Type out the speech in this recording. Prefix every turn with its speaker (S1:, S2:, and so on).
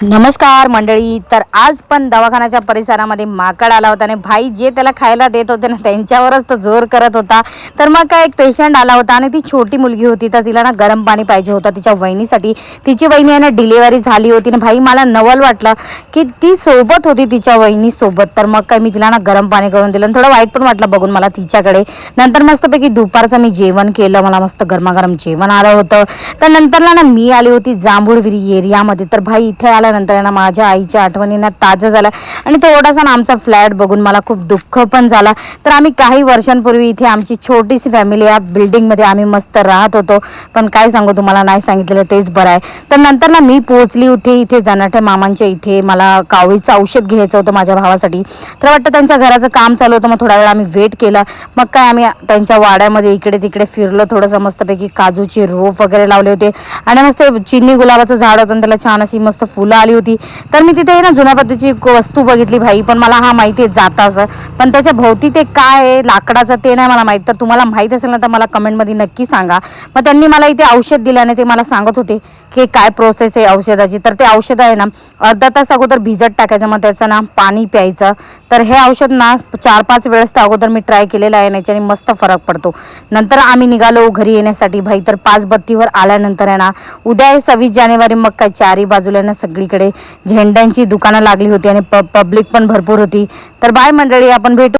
S1: नमस्कार मंडळी. तर आज पण दवाखान्याच्या परिसरामध्ये माकड आला होता आणि भाई जे त्याला खायला देत होते ना त्यांच्यावरच तो जोर करत होता. तर मग काय एक पेशंट आला होता आणि ती छोटी मुलगी होती, तर तिला ना गरम पाणी पाहिजे होतं तिच्या वहिनीसाठी. तिची वहिनी आहे ना डिलिव्हरी झाली होती ना भाई, मला नवल वाटलं की ती सोबत होती तिच्या वहिनीसोबत. तर मग काय मी तिला ना गरम पाणी करून दिलं आणि थोडं वाईट पण वाटलं बघून मला तिच्याकडे. नंतर मस्तपैकी दुपारचं मी जेवण केलं, मला मस्त गरमागरम जेवण आलं होतं. तर नंतरला ना मी आली होती जांभूळविरी एरियामध्ये. तर भाई इथे आल्यानंतर ना माझ्या आईच्या आठवणींना ताज्या झाल्या आणि थोडासा ना आमचा फ्लॅट बघून मला खूप दुःख पण झाला. तर आम्ही काही वर्षांपूर्वी इथे आमची छोटीशी फॅमिली या बिल्डिंगमध्ये आम्ही मस्त राहत होतो. पण काय सांगू तुम्हाला, नाही सांगितलेलं तेच बरं आहे. तर नंतर ना मी पोहोचली होती इथे जनाठे मामांच्या इथे. मला कावळीचं औषध घ्यायचं होतं माझ्या भावासाठी. तर वाटतं त्यांच्या घराचं काम चालू होतं, मग थोडा वेळ आम्ही वेट केला. मग काय आम्ही त्यांच्या वाड्यामध्ये इकडे तिकडे फिरलो थोडंसं. मस्तपैकी काजूची रोप वगैरे लावले होते आणि मस्त चिनी गुलाबाचं झाड होतं आणि त्याला छान अशी मस्त फुलं आली होती. तर मी तिथे ना जुन्या पद्धतीची एक वस्तू बघितली भाई, पण मला हा माहिती आहे जाताचं, पण त्याच्या भोवती ते काय आहे लाकडाचं ते नाही मला माहीत. तर तुम्हाला माहीत असेल ना तर मला कमेंटमध्ये नक्की सांगा. मग त्यांनी मला इथे औषध दिलं आणि ते मला सांगत होते की काय प्रोसेस आहे औषधाची. तर ते औषध आहे ना अर्धा तास अगोदर भिजत टाकायचं, मग त्याचं ना पाणी प्यायचं. तर हे औषध ना 4-5 वेळेस तर अगोदर मी ट्राय केलेलं आहे, याच्याने मस्त फरक पडतो. नंतर आम्ही निघालो घरी येण्यासाठी भाई. तर 5 बत्तीवर आल्यानंतर आहे ना उद्या आहे 26 जानेवारी. मग काय चारी बाजूला ना सगळीकडे झेंड्यांची दुकानं लागली होती आणि पब्लिक पण भरपूर होती. तर बाय मंडळी, आपण भेटू.